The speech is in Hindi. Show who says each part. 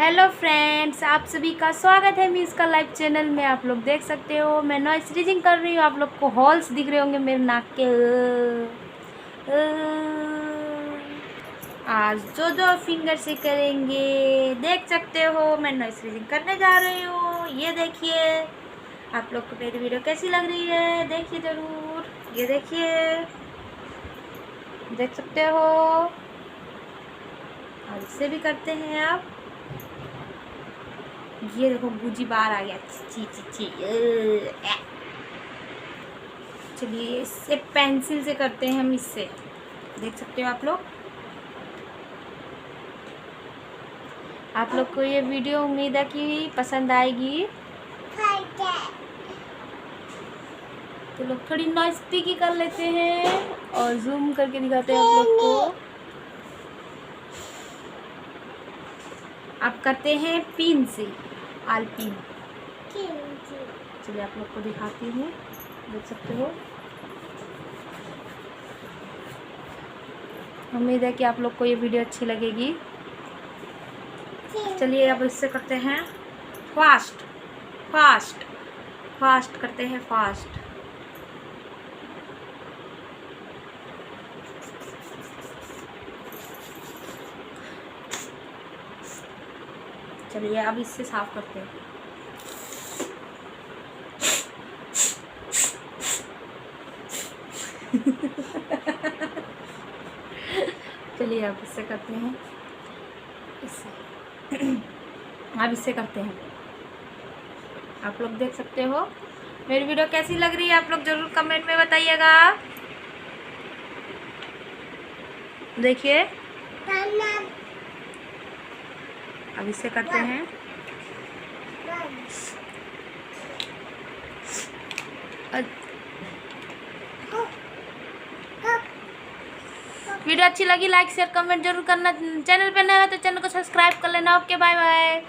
Speaker 1: हेलो फ्रेंड्स, आप सभी का स्वागत है मीस का लाइव चैनल में। आप लोग देख सकते हो मैं नॉइस रीडिंग कर रही हूँ। आप लोग को हॉल्स दिख रहे होंगे मेरे नाक के। आज जो फिंगर से करेंगे देख सकते हो। मैं नॉइस रीडिंग करने जा रही हूँ। ये देखिए, आप लोग को मेरी वीडियो कैसी लग रही है देखिए ज़रूर। ये देखिए, देख सकते हो। और इससे भी करते हैं आप। ये देखो गुजी बाहर आ गया। ची ची ची चलिए इससे पेंसिल से करते हैं हम। इससे देख सकते हो आप लोग। आप लोग को ये वीडियो उम्मीद है कि पसंद आएगी। तो लोग थोड़ी नॉइस की कर लेते हैं और जूम करके दिखाते हैं आप लोग को। आप करते हैं पिन से, आलपिन। चलिए आप लोग को दिखाती हूँ, देख सकते हो। उम्मीद है कि आप लोग को ये वीडियो अच्छी लगेगी। चलिए अब इससे करते हैं फास्ट फास्ट फास्ट करते हैं फास्ट। चलिए अब इससे साफ करते हैं। चलिए अब इससे करते हैं, इससे अब इससे करते हैं। आप लोग देख सकते हो मेरी वीडियो कैसी लग रही है। आप लोग जरूर कमेंट में बताइएगा। देखिए अब इससे करते हैं। वीडियो अच्छी लगी लाइक शेयर कमेंट जरूर करना। चैनल पे नया हो तो चैनल को सब्सक्राइब कर लेना। Okay bye bye.